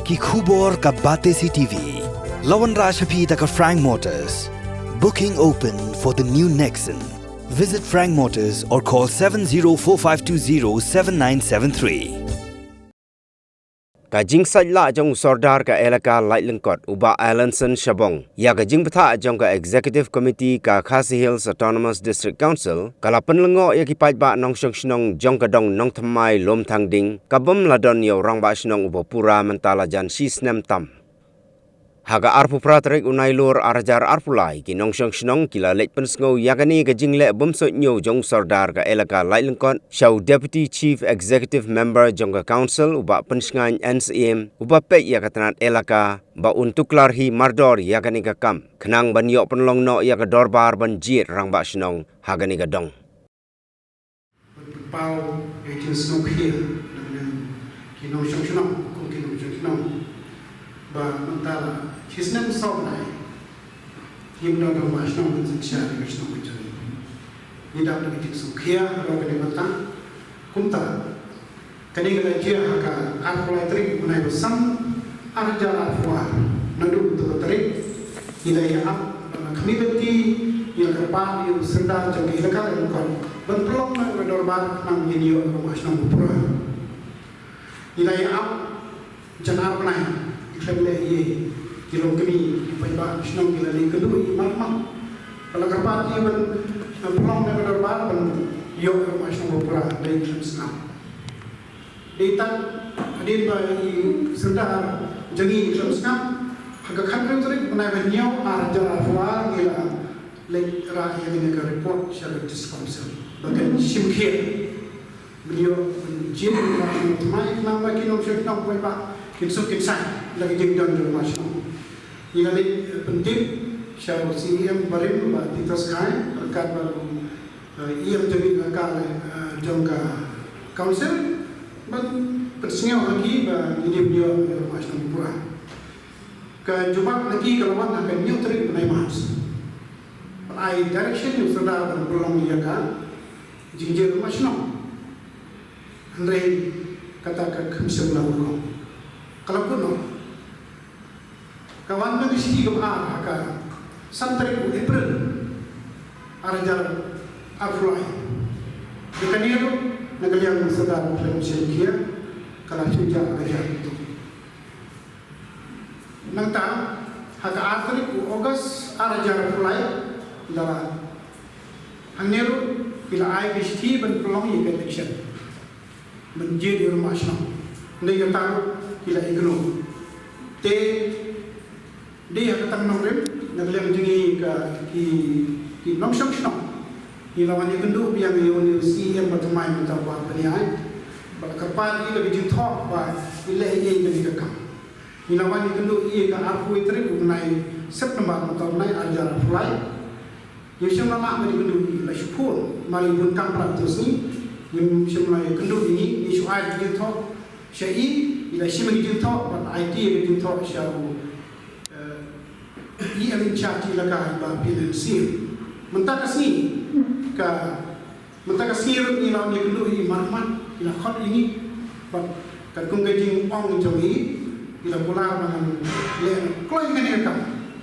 ki khubor ka bate CTV. Lawan Rajhapi taka Frank Motors. Booking open for the new Nexon. Visit Frank Motors or call 7045207973. Kajing sajla jong sordar ka elaka light lengkot uba Alanson Shabong. Ya kajing betha jong ka Executive Committee ka Khasi Hills Autonomous District Council kala penlengo ya kipai ba nong shnong jong ka dong nong thamai lom thang ding kabam ladon yo rang ba shnong uba pura mentala jan sisnem tam. Haga arpu pratrek unai lor arjar arpulai ki nong shnong kila lek pensngo yakani kajing le bumso nyo jong sordar ka elaka light lengkot shaw Deputy Chief Executive Member jong ka Council uba pensngan NCM uba pek ya katanat elaka ba untuk larhi mardor yakani ka kam kenang ban yo penlong no ya ka dorbar ban jit rang ba shnong hagani ka dong. Pau itu snow here dengan kino shnong ko kino shnong ba mentala hisnem sawnai himna ga mashnong bin siksha ga shnong bin jari ni dap ga tik sukhia ro ga mata kumta kani ga jia ka arpulai tri unai basam arjara fuar nadu to tri hidayah ap community ya kerpa yu senda jang ilaka kon bentrok na ga dorbar nang video ga mashnong pura hidayah ap janar panai Kembali ye kilo kini payah senang kila ni kedua iman kalau kerpat ye pulang dari dorbar yo masuk berpura dari senang. Data adin bayi sedar jangi senang agak kantor itu menaik nyau arja fuar gila lek rakyat ini ke report secara diskonsel bagian simkir beliau jin masuk mai kenapa kino senang payah kinsuk kinsai lagi jadi dan masuk. Ia ni penting syarul CM barim ba titas kai kan baru ia jadi akal jangka council ban persingau lagi ba ini dia masuk pura. Ke jumpa lagi kalau mana akan new trip naik mas. Ai direction yang sudah berulang ia kan jinjir masuk. Andai kata ke council lalu. Kalau kuno, kawan nabi sih kemana? Haka santri April, arjar Afroi. Dekat ni tu, negara yang sedang bermusim kia, kalau sudah arjar itu. Nangta, haka Afrik August arjar Afroi dalam. Hangneru bila ai besti berpeluang yang election, menjadi rumah senang. Ni kata kila igno te dia katang nomrem naglem jingi ka ki nongshong shong ilawan ikundu biang yon CM batamai mentawa paniai bal karpan ila bijin thok ba ila ye ni ka kam ilawan ikundu ye ka apu itri unai September mentawa nai arjar fly yusum lama ikundu ila shpul mari bun kam praktis ni yusum lai ikundu ini isu ai bijin thok syai ila shimang jin thok ban IT jin thok syau EM charge ila ka ba PNC mentaka sini ka mentaka sir ila ni kelu i marman ila khot ini ba ka kung ka jing ong jongi ila bola man le kloi ngene ka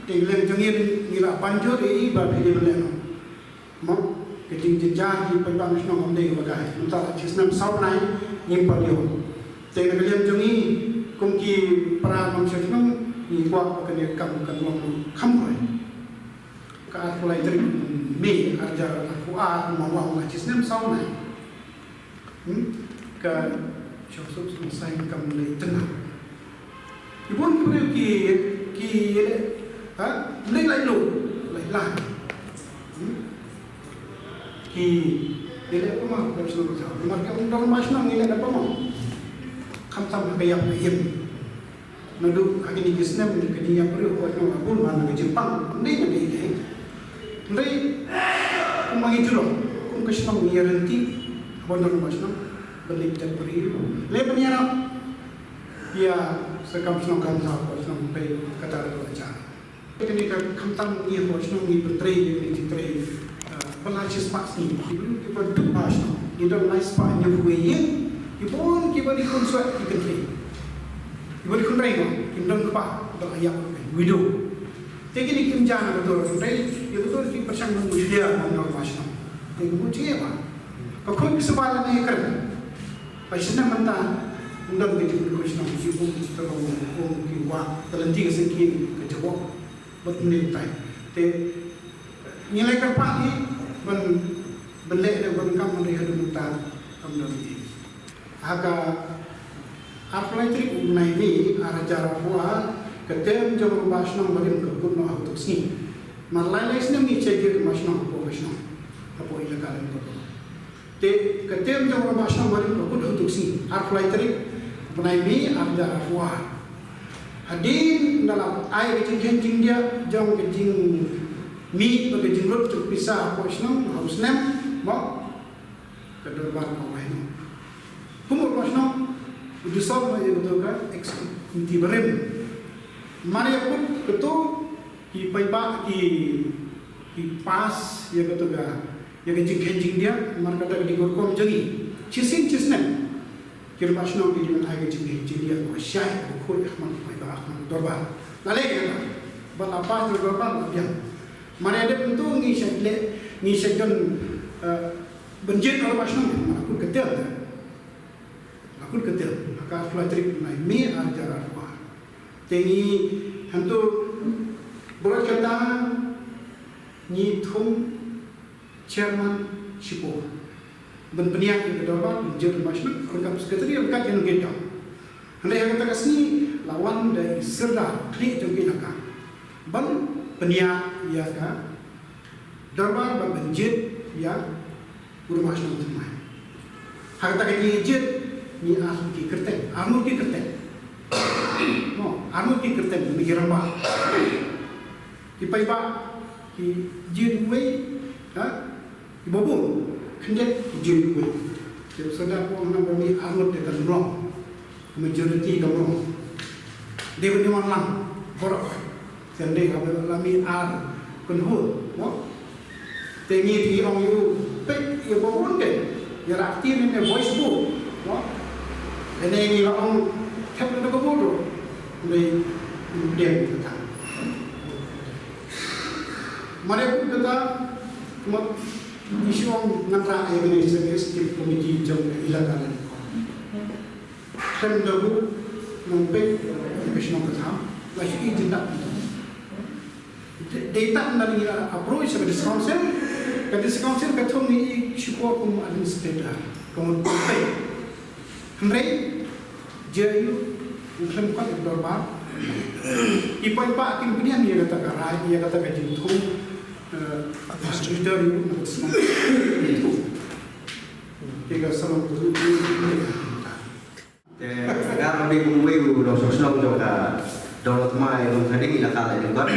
te le jongi ila banjo i ba pili le no mo ke jing jang di pa bang sno ngom de ba ga mentaka chisnam sau nai nim pa yo Tengah kalian jongi kongki para manusia nang iwa kene kam long khamrai ka mulai dari me arjar aku mawa majlis nem sauna ka syosok selesai kam mulai tengah ibun perlu ki ha mulai lai lu lai lah ki dia apa mah kalau suruh tahu mereka undang masnang ini apa mah kamtam bayam bayam nadu agini kisnem kini yang perlu buat nama pun mana ke Jepang ni kumangi julo kum kisnem niaranti bondo masnang balik dapuri le penyara ya sekam senang kamtam senang bay kata tu aja kini kamtam ni masnang ni petri ni petri pelajis pas ni kita tu masnang kita nice pa nyu buye ibon kita di konsep di country ibon rei kim dong kepa dong ayak widow tegi ni kim jana betul rei itu betul ki persang mulia menor masno tegi mu cie ba ko ko kesempatan ni kan pasina manta undang ke ko sino ki bu ko ki wa talenti ke seki ke jabo bot ni tai te nilai kepa ni belek dan berengkam melihat mental kembali. Agak apply trik unai ni arajar buat ketem jom basnong bagian kergut no auto sini. Malai sini ni cekir basnong apa basnong apa ilegal itu. Te ketem jom basnong bagian kergut auto sini. Apply trik unai ni arajar buat. Hadir dalam air kencing dia jom kencing mi bagi jingrut cukup pisah apa basnong harus nem. Mau kedorban kau ini, kumur pasno, udah sol macam itu kan, eksekutif berem. Mari aku ketu, ki payba ki pas ya ketu kan, ya kencing dia, mari kata di gorkom jadi, cisnen, kira pasno ki dengan air kencing dia, kau syai, kau kuat, ahmad payba ahmad dorban. Lalu kita, balapas dorban dia. Mari ada bentuk ni syaitan benjit kalau pasang aku ketel, maka flatrik naik mi ajar apa, tengi hantu berat kata ni thum chairman sipo, benpeniak yang kedua benjit pasang rekam sekretari rekat yang kita, hendak yang kata kasih lawan dari serda klik jengki nakah, ban peniak ya kan, darbar ban benjit ya. Guru masuk tempat. Harta kejijit ni armur ki kerten. No, armur ki kerten ni rambah. Ki paiba ki jid we, ha? Ki bobong kendet ki jid we. Jadi sudah ko nak bagi armur dekat long. Majority long. Dia ni lang borok. Sendiri kalau lami ar penhul, no? Tengi ti orang you pek you bobon ke ya aktif ni voice book no ini orang tap na ko bodo ni dia kata mari ko kata mo isu ang natra ay ni executive committee jom ilakaran ko kan dagu ng pek professional kata lagi tindak data dari approach sebagai council Kadis council betul ni support administrator, kemudian Henry Jayu Muslim kat dorba. Ipai pak kim punya ni kata karai, dia kata kaji tu administrator itu semua. Tiga sama tu. Sekarang ni kumui udah sosok juga download mai untuk hari ini lah kalau ini kan.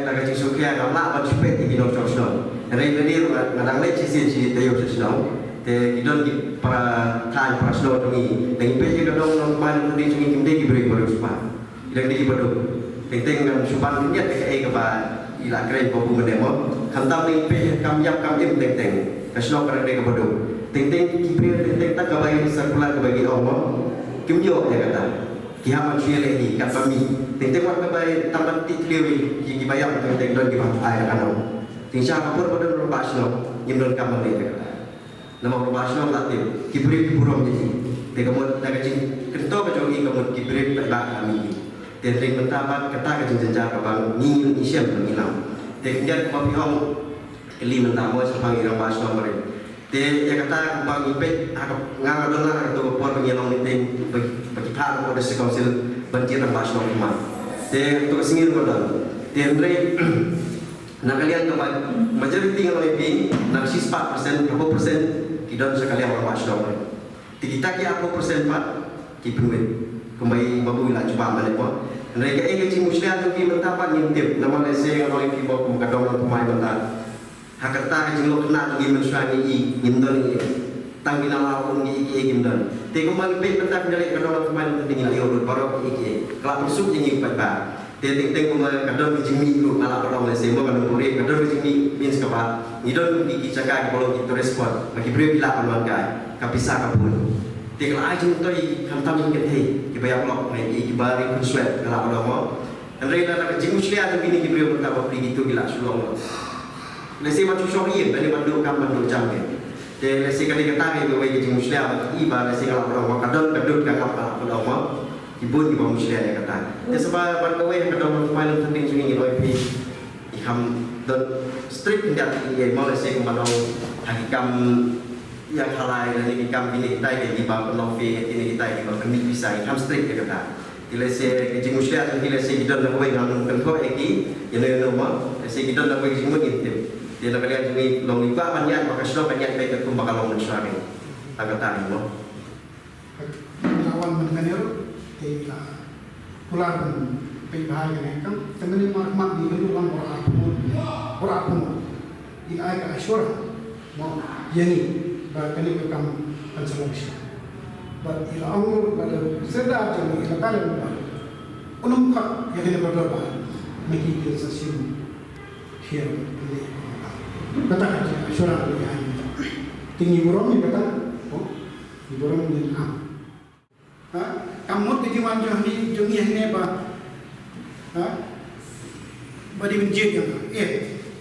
Laga cisukia kamla participate di dong sosok. Rai beri ngadang le cisi tayo sosok. Kidon di para thai para sosok ni. Dengan pej kita dong man di sungai kimde di beri baru supa. Ilang di baru. Teng dengan supan ni ada keba ilah keren babu mendemo. Hantam ni pej kamyap kamim teng. Kasno kerana dia baru. Teng kibri teng tak kebayi sirkular kebagi Allah. Kimjo dia kata. Kiamat syirah ni kat kami. Tengok kepada taman tikliwi yang dibayar untuk tengok di bawah air kanal. Tinggal kapur pada rumah snow, nyimdon kamar dia. Nama rumah snow latih, kibrit burung jadi. Tengok nak kecing, kentok kejogi kamu kibrit berbak kami. Tengok mentapa kata kecing jenjang kabang ngin isyam mengilam. Tengok kamu pihong keli mentamo sepang irang rumah snow mereka. Dia kata bang ipet ngang adalah atau kapur pengilang meeting bagi hal pada sekonsil banjir rumah snow rumah. Dia tu singir kodal. Dia Andre nak kalian kepada majoriti kalau ini nak 4%, 20% kita sekalian rumah snow. Kita kira 40% pat kipuin. Kembali babu lah cuba melepas. Mereka ini muslim tu kita mentapa nyintip nama lese kalau ini bawa kadang pemain mentah. Hakata jenglo kena lagi mensuani gimdon ini tanggi nama orang ini gimdon tengok mali pet bentar dari kadang pemain tinggal urut baru ini kalau masuk ini pada tengok mali kadang jimi lu malah orang lese mau kadang puri kadang jimi means kapa gidon gigi cakap kalau kita respon bagi beri bila peluang kai kapisa kapun tengok aja untuk hantam ingin hei banyak lok ni ibari konsulat kalau ada mau. Dan rela nak jeng muslia tu bini diberi berkata pergi gitu gila sulung. Lesi macam syoriin dari mandu canggih. Jadi lesi kali kata ni bawa jeng muslia iba lesi kalau ada mau kadon kalau ada mau ibu di bawah muslia dia kata. Jadi sebab mandu yang kadon main tanding sungai ni loy pi ikam dan strict tidak ia mau lesi kemana hakikam yang halai dan ini kami ini kita di bawah novi ini kita di bawah kami bisa ikam strict dia kata. Ilese kecing muslia atau ilese kita nak buat dengan kontrol eki, yang nama, ilese kita nak buat semua gitu. Dia nak kalian jadi long iba banyak, maka sudah banyak baik tu bakal long mensuari. Tak kata ini, Lawan mengenal, dia pulang pergi bahaya kan, tengah mak di luar orang pun, di ayat asyur, mau yani, bahkan ini kamu konsolasi. But ila anggur pada sedar jadi ila kalian unum kak yang ini berdoa miki sesium here ini kata aja syurah ini tinggi burung ni kata di burung ni kamu kejiwan jadi dunia ini badi menjadi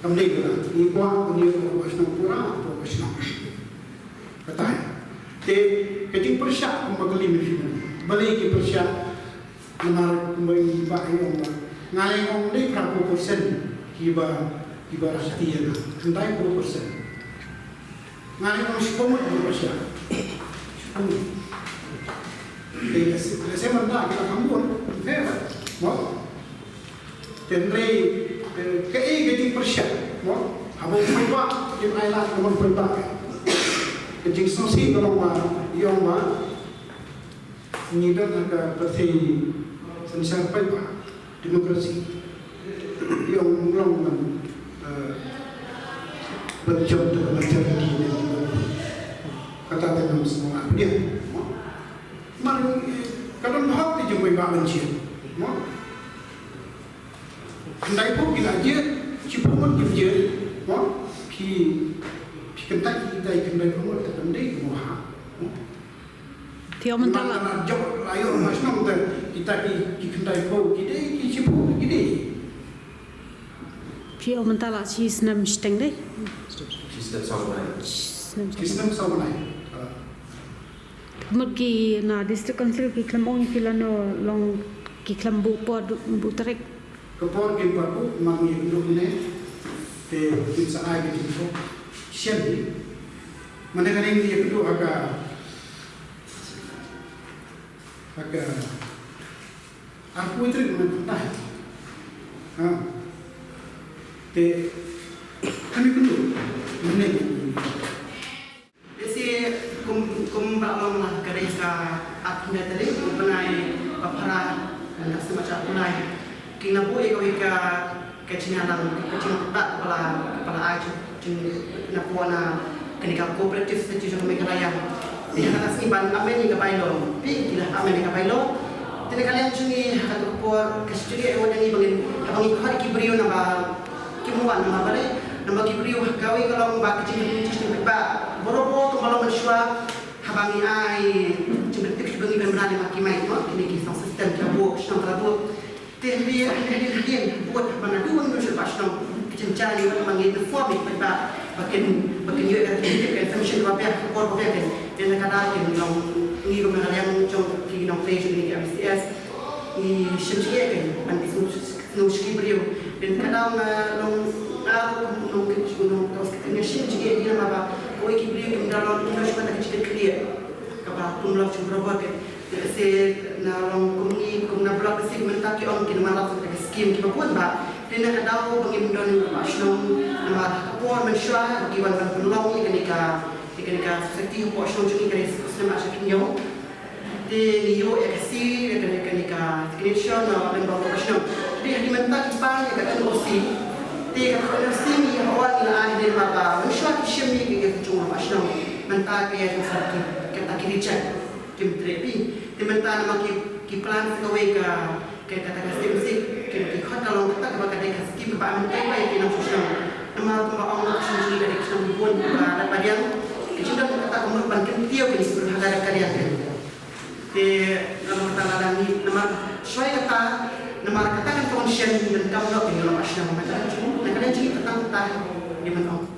kamu lihat ini kuah ini profesional pura profesional kata Ketika persyak pembeli mesin, beli ke persyak menarik kembali bayi ngalai orang ni berapa persen hiba rasa tiada, entah berapa persen. Ngalai orang sepuluh persyak, sepuluh. Saya mentah kita kampun, hebat, mau. Jadi ketika persyak, mau, habis berapa di Thailand kamu berapa? Jika sosial kalau yang ni dah agak berarti sensitif demokrasi yang orang berjumpa dengan masyarakat ini kata dengan semua dia, malu kalau hak dijumpai bahan cium, andai pun kita je cipuman je, pi kentai kita kendai rumah terkendai rumah. Tiada mentala. Mana jauh layu macam tu kita di kendai kau kita di cipu kita. Tiada mentala sistem steng deh. Sistem sama. Sistem sama lain. Mungkin na district council kita mau kilano long kita buat tarik. Kepor kita buat mangi hidup ni, kita saya kita siapa? Mana kan ini yang kedua agak aku itu mana dah, kami kedua mana ni? Jadi kumbalang lah kerja akhirnya tadi kumpunai para anak semacam punai kena buat eka kecinalan kecil tak kepala aja na puana kenika kooperatif sejujurnya mereka raya. Dia kata siban amen yang kapailo, pi kila amen yang kapailo. Jadi kalian cumi atau por kesejuri ewan yang bangin hari kibrio nama kimuan nama balik nama kibrio kawi kalau mbak kecil kecil bepa borobo tu kalau mensyua habangi ai cuma tik bangi berani makimai mak ini kisah sistem terbuat sistem terbuat. Tapi dia buat mana dua minggu selepas mencari manggil form itu bagian juga kan kita function apa core apa kan dan kadang yang ini rumah yang macam di notation di ABCS di shifting kan nanti semua beliau dan kadang aku terus kita shifting dia nama kau ikut beliau kita dalam kita cuma tak cerita clear kapal pun lalu cuma berapa kan jadi nalong kumna blog sih mentaki orang kita malah kita skim kita buat dan nak tahu bagaimana passion nama kapor mensyuah bagaimana penolong ketika seperti passion juga dari sistem macam ini di yo ekasi ketika connection dan professional jadi diminta kita kan osi di kan osi ni awal ila akhir mata mensyuah kishmi ke cuma passion minta kayak seperti kita kiri cek tim terapi diminta nama ki plan kawai ke kata sistem kita kalau kita kepada mereka skim kepada mereka yang kita susah nama kepada orang sendiri dari kita pun dapat yang kita kata kemudian penting tiap ini berharga kalian. Di ladang ni nama sesuai kata nama katakan konsien dan kamu nak tinggal pas nama macam tu. Nak kena cerita tentang di mana.